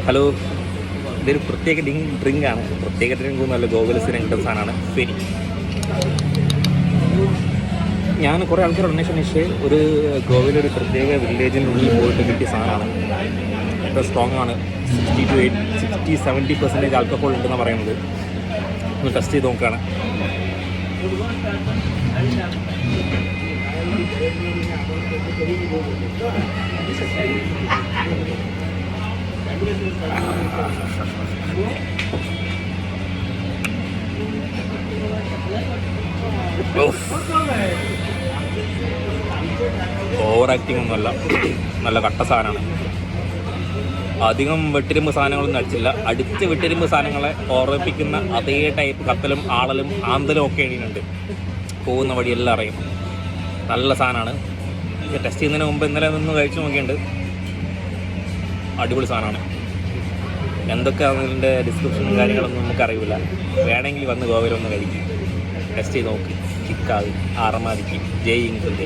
Hello, ഇതൊരു പ്രത്യേക ഡ്രിങ്കാണ്. പ്രത്യേക ഡ്രിങ്ക് ഒന്നുമല്ല, ഗോകുലസിന് കിട്ടുന്ന സാധനമാണ് ഫെരി. ഞാൻ കുറേ ആൾക്കാർ അന്വേഷിച്ച് ഒരു ഗോവയിലൊരു പ്രത്യേക വില്ലേജിൻ്റെ ഉള്ളിൽ പോയിട്ട് കിട്ടിയ സാധനമാണ്. ഏറ്റവും സ്ട്രോങ് ആണ്. 60-70% ആൽക്കഹോൾ ഉണ്ടെന്നാണ് പറയുന്നത്. ഒന്ന് ടെസ്റ്റ് ചെയ്ത് നോക്കുകയാണ്. ഓവർ ആക്ടിങ് ഒന്നുമല്ല, നല്ല കട്ട സാധനമാണ്. അധികം വെട്ടിരുമ്പ് സാധനങ്ങളൊന്നും അടിച്ചില്ല. അടുത്ത് വെട്ടിരുമ്പ് സാധനങ്ങളെ ഓർമ്മിപ്പിക്കുന്ന അതേ ടൈപ്പ് കത്തലും ആളലും ആന്തലും ഒക്കെ എഴുതിയിട്ടുണ്ട്. പോകുന്ന വഴിയെല്ലാം അറിയും. നല്ല സാധനമാണ്. ടെസ്റ്റ് ചെയ്യുന്നതിന് മുമ്പ് ഇന്നലെ നിന്ന് കഴിച്ചു നോക്കിയിട്ടുണ്ട്. അടിപൊളി സാധനമാണ്. എന്തൊക്കെയാണ് ഇതിൻ്റെ ഡിസ്ക്രിപ്ഷനും കാര്യങ്ങളൊന്നും നമുക്കറിയില്ല. വേണമെങ്കിൽ വന്ന് ഗോവയിലൊന്ന് കഴിക്കും, ടെസ്റ്റ് ചെയ്ത് നോക്കി. കിക്കാവും, ആറമാതിക്കും, ജയ് ഇംഗ്ലണ്ട്.